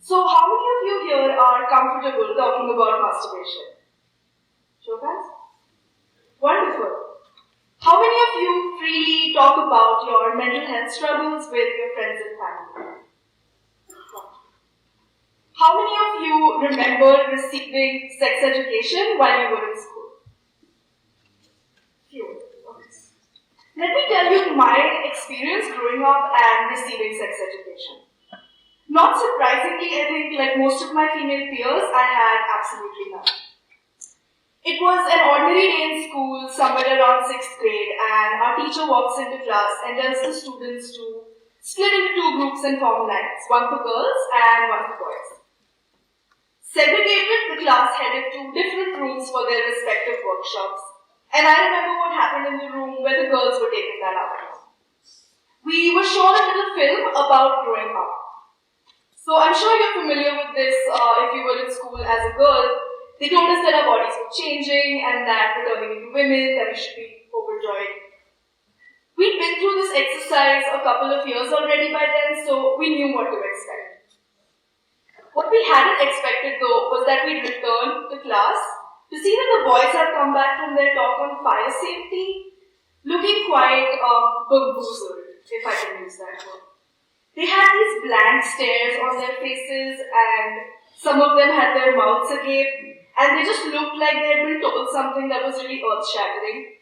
So how many of you here are comfortable talking about masturbation? Show of hands? Wonderful. How many of you freely talk about your mental health struggles with your friends and family? How many of you remember receiving sex education while you were in school? Few. Okay. Let me tell you my experience growing up and receiving sex education. Not surprisingly, I think, like most of my female peers, I had absolutely none. It was an ordinary day in school, somewhere around 6th grade, and our teacher walks into class and tells the students to split into 2 groups and form lines, one for girls and one for boys. Segregated, the class headed to different rooms for their respective workshops, and I remember what happened in the room where the girls were taking that out. We were shown a little film about growing up. So I'm sure you're familiar with this if you were in school as a girl. They told us that our bodies were changing and that we're turning into women, that we should be overjoyed. We'd been through this exercise a couple of years already by then, so we knew what to expect. What we hadn't expected though was that we'd return to class to see that the boys had come back from their talk on fire safety looking quite bamboozled, if I can use that word. They had these blank stares on their faces and some of them had their mouths agape and they just looked like they had been told something that was really earth-shattering.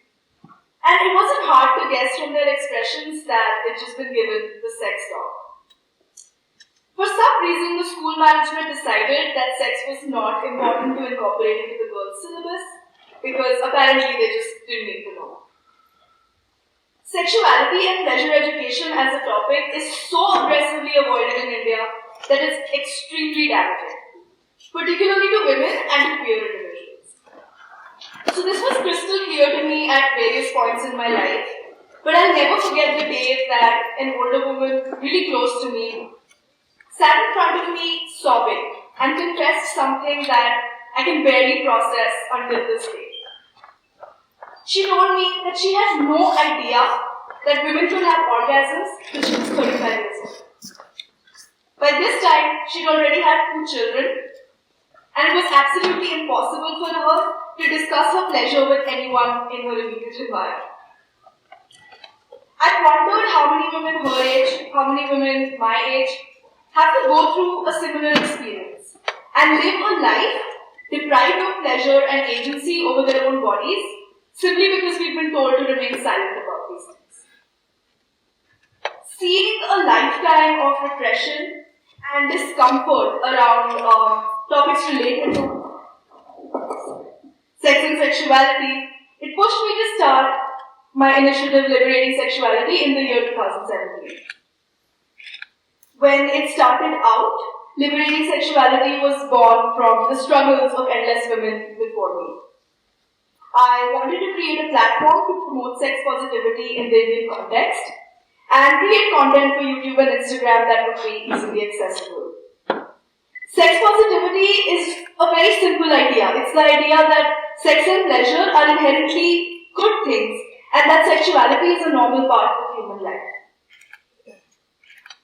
And it wasn't hard to guess from their expressions that they'd just been given the sex talk. For some reason, the school management decided that sex was not important to incorporate into the girls' syllabus because apparently they just didn't need to know. Sexuality and pleasure education as a topic is so aggressively avoided in India that it's extremely damaging, particularly to women and to queer individuals. So this was crystal clear to me at various points in my life, but I'll never forget the day that an older woman really close to me sat in front of me sobbing and confessed something that I can barely process until this day. She told me that she had no idea that women could have orgasms till she was 35 years old. By this time, she'd already had 2 children, and it was absolutely impossible for her to discuss her pleasure with anyone in her immediate environment. I wondered how many women her age, how many women my age, have to go through a similar experience and live a life deprived of pleasure and agency over their own bodies simply because we've been told to remain silent about these things. Seeing a lifetime of repression and discomfort around topics related to sex and sexuality, it pushed me to start my initiative Liberating Sexuality in the year 2017. When it started out, Liberating Sexuality was born from the struggles of endless women before me. I wanted to create a platform to promote sex positivity in the Indian context and create content for YouTube and Instagram that would be easily accessible. Sex positivity is a very simple idea. It's the idea that sex and pleasure are inherently good things and that sexuality is a normal part of human life.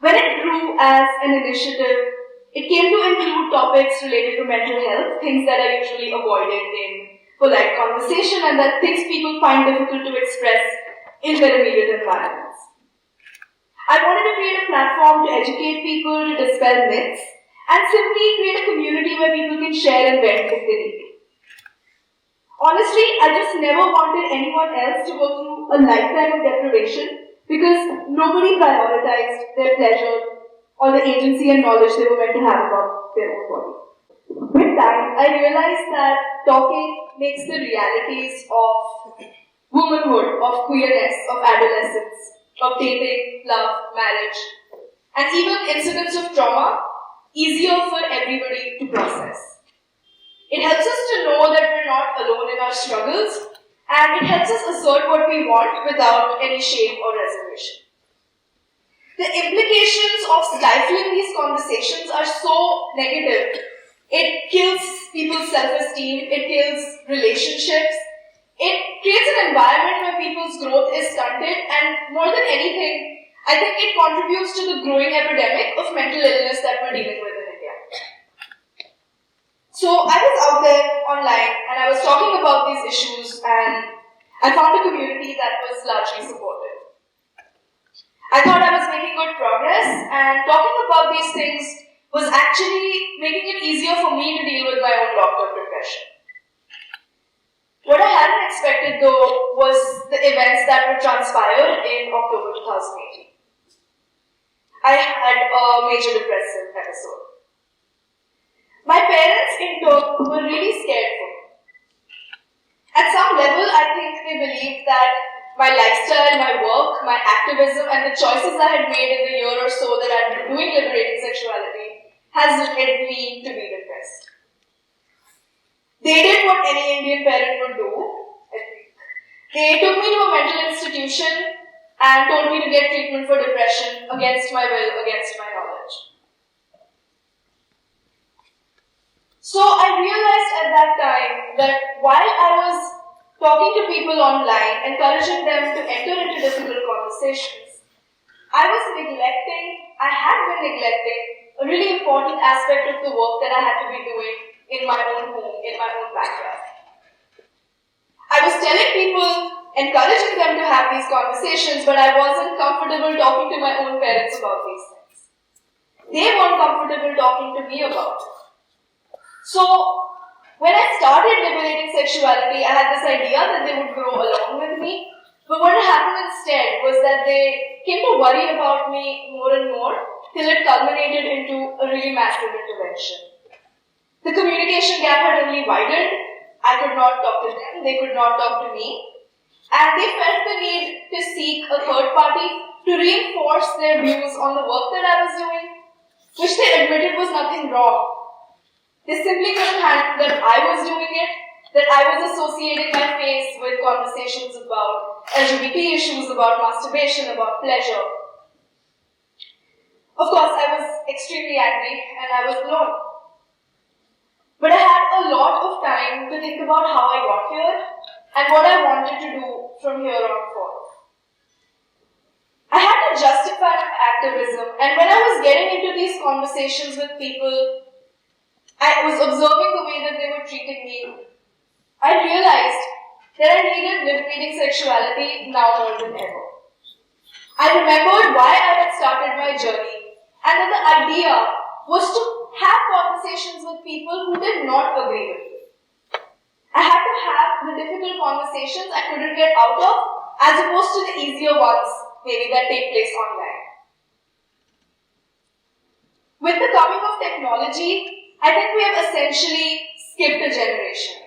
When it grew as an initiative, it came to include topics related to mental health, things that are usually avoided in polite conversation and that things people find difficult to express in their immediate environments. I wanted to create a platform to educate people, to dispel myths, and simply create a community where people can share and vent if they need to. Honestly, I just never wanted anyone else to go through a lifetime of deprivation because nobody prioritized their pleasure or the agency and knowledge they were meant to have about their own body. With time, I realized that talking makes the realities of womanhood, of queerness, of adolescence, of dating, love, marriage, and even incidents of trauma easier for everybody to process. It helps us to know that we're not alone in our struggles, and it helps us assert what we want without any shame or reservation. The implications of stifling these conversations are so negative. It kills people's self-esteem, it kills relationships, it creates an environment where people's growth is stunted, and more than anything, I think it contributes to the growing epidemic of mental illness that we're dealing with in India. So I was out there online and I was talking about these issues, and I found a community that was largely supportive. I thought I was making good progress, and talking about these things was actually making it easier for me to deal with my own locked-up depression. What I hadn't expected though was the events that would transpire in October 2018. I had a major depressive episode. My parents, in turn, were really scared for me. At some level, I think they believed that my lifestyle, my work, my activism, and the choices I had made in the year or so that I'd been doing Liberating Sexuality has led me to be depressed. They did what any Indian parent would do, I think. They took me to a mental institution and told me to get treatment for depression against my will, against my knowledge. So I realized at that time that while I was talking to people online, encouraging them to enter into difficult conversations, I had been neglecting a really important aspect of the work that I had to be doing in my own home, in my own backyard. I was telling people, encouraging them to have these conversations, but I wasn't comfortable talking to my own parents about these things. They weren't comfortable talking to me about it. So, when I started Liberating Sexuality, I had this idea that they would grow along with me. But what happened instead was that they came to worry about me more and more till it culminated into a really massive intervention. The communication gap had only widened. I could not talk to them, they could not talk to me. And they felt the need to seek a third party to reinforce their views on the work that I was doing, which they admitted was nothing wrong. They simply couldn't handle that I was doing it, that I was associating my face with conversations about LGBT issues, about masturbation, about pleasure. Of course, I was extremely angry and I was alone. But I had a lot of time to think about how I got here and what I wanted to do from here on forth. I had to justify my activism, and when I was getting into these conversations with people, I was observing the way that they were treating me. I realized that I needed liberating sexuality now more than ever. I remembered why I had started my journey, and that the idea was to have conversations with people who did not agree with me. I had to have the difficult conversations I couldn't get out of, as opposed to the easier ones, maybe that take place online. With the coming of technology, I think we have essentially skipped a generation.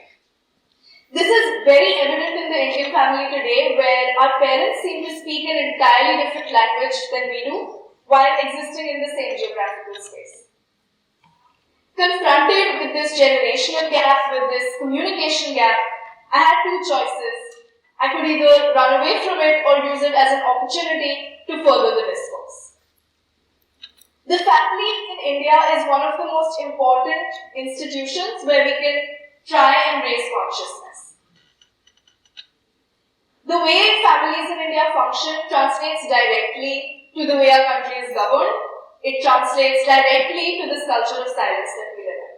This is very evident in the Indian family today, where our parents seem to speak an entirely different language than we do, while existing in the same geographical space. Confronted with this generational gap, with this communication gap, I had two choices. I could either run away from it or use it as an opportunity to further the discourse. The family in India is one of the most important institutions where we can try and raise consciousness. The way families in India function translates directly to the way our country is governed. It translates directly to this culture of silence that we live in.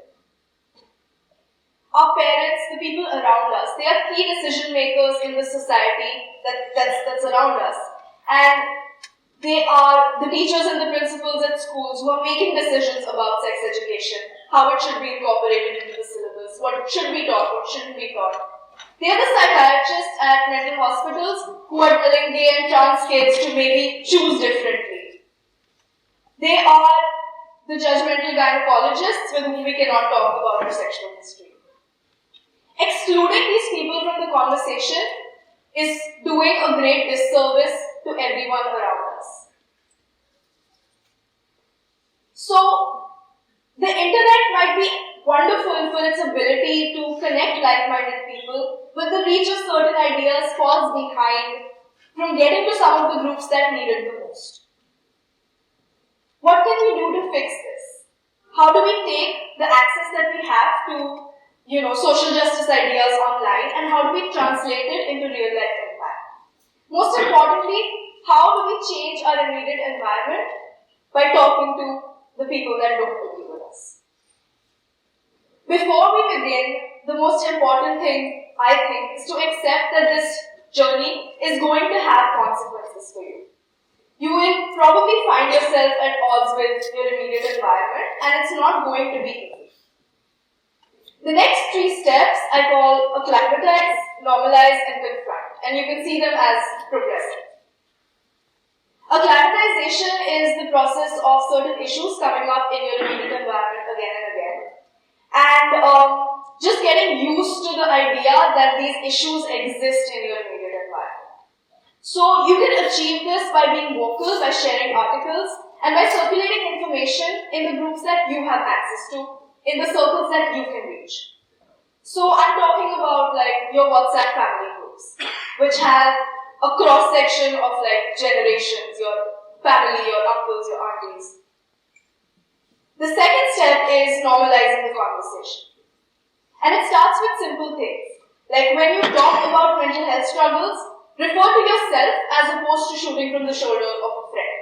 Our parents, the people around us, they are key decision makers in the society that's around us. And they are the teachers and the principals at schools who are making decisions about sex education, how it should be incorporated into the syllabus, what should be taught, what shouldn't be taught. They are the psychiatrists at mental hospitals who are telling gay and trans kids to maybe choose differently. They are the judgmental gynecologists with whom we cannot talk about our sexual history. Excluding these people from the conversation is doing a great disservice to everyone around us. So, the internet might be wonderful for its ability to connect like-minded people, but the reach of certain ideas falls behind from getting to some of the groups that need it the most. What can we do to fix this? How do we take the access that we have to, social justice ideas online, and how do we translate it into real-life impact? Most importantly, how do we change our immediate environment by talking to the people that don't agree with us? Before we begin, the most important thing, I think, is to accept that this journey is going to have consequences for you. You will probably find yourself at odds with your immediate environment, and it's not going to be easy. The next 3 steps I call acclimatize, normalize, and confront, and you can see them as progressive. Acclimatization is the process of certain issues coming up in your immediate environment again and again. And just getting used to the idea that these issues exist in your immediate environment. So you can achieve this by being vocal, by sharing articles, and by circulating information in the groups that you have access to, in the circles that you can reach. So I'm talking about like your WhatsApp family groups, which have a cross-section of like generations, your family, your uncles, your aunties. The second step is normalizing the conversation. And it starts with simple things. Like when you talk about mental health struggles, refer to yourself as opposed to shooting from the shoulder of a friend.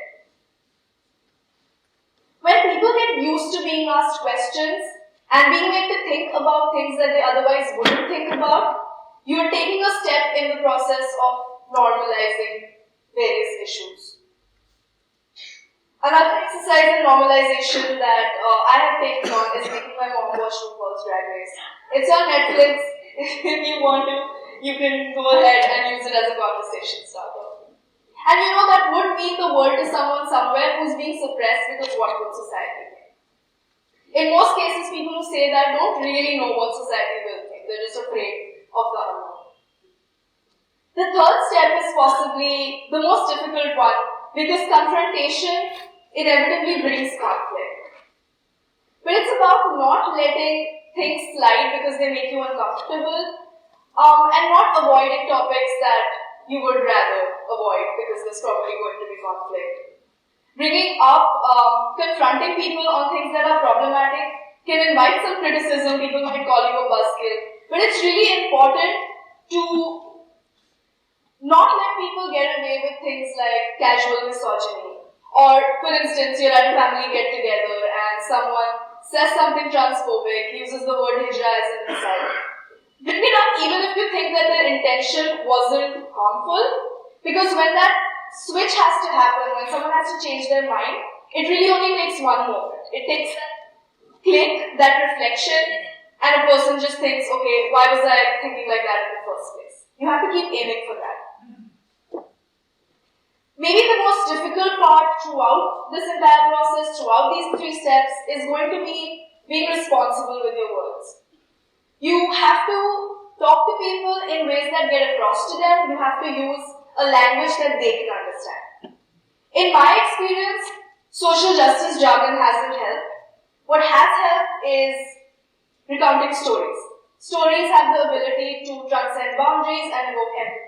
When people get used to being asked questions and being made to think about things that they otherwise wouldn't think about, you're taking a step in the process of normalizing various issues. Another exercise in normalization that I have taken on is making my mom watch RuPaul's Drag Race. It's on Netflix. If you want to, you can go ahead and use it as a conversation starter. And you know that would mean the world to someone somewhere who's being suppressed because what would society think? In most cases, people who say that don't really know what society will think. They're just afraid of the unknown. The third step is possibly the most difficult one because confrontation inevitably brings conflict. But it's about not letting things slide because they make you uncomfortable and not avoiding topics that you would rather avoid because there's probably going to be conflict. Bringing up, confronting people on things that are problematic can invite some criticism. People might call you a buzzkill. But it's really important to not let people get away with things like casual misogyny. Or, for instance, you're at a family get-together and someone says something transphobic, uses the word hijra as an insult. Bring it up even if you think that their intention wasn't harmful, because when that switch has to happen, when someone has to change their mind, it really only takes one moment. It takes that click, that reflection, and a person just thinks, okay, why was I thinking like that in the first place? You have to keep aiming for that. Maybe the most difficult part throughout this entire process, throughout these 3 steps, is going to be being responsible with your words. You have to talk to people in ways that get across to them. You have to use a language that they can understand. In my experience, social justice jargon hasn't helped. What has helped is recounting stories. Stories have the ability to transcend boundaries and evoke empathy.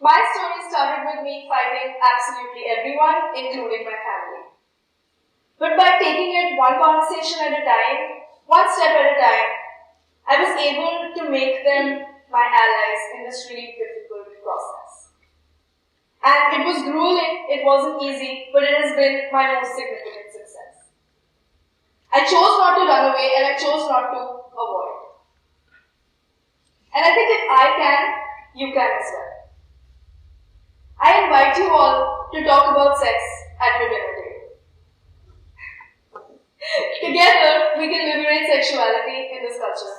My story started with me fighting absolutely everyone, including my family. But by taking it one conversation at a time, one step at a time, I was able to make them my allies in this really difficult process. And it was grueling, it wasn't easy, but it has been my most significant success. I chose not to run away and I chose not to avoid. And I think if I can, you can as well. I invite you all to talk about sex at your dinner table. Together, we can liberate sexuality in this culture.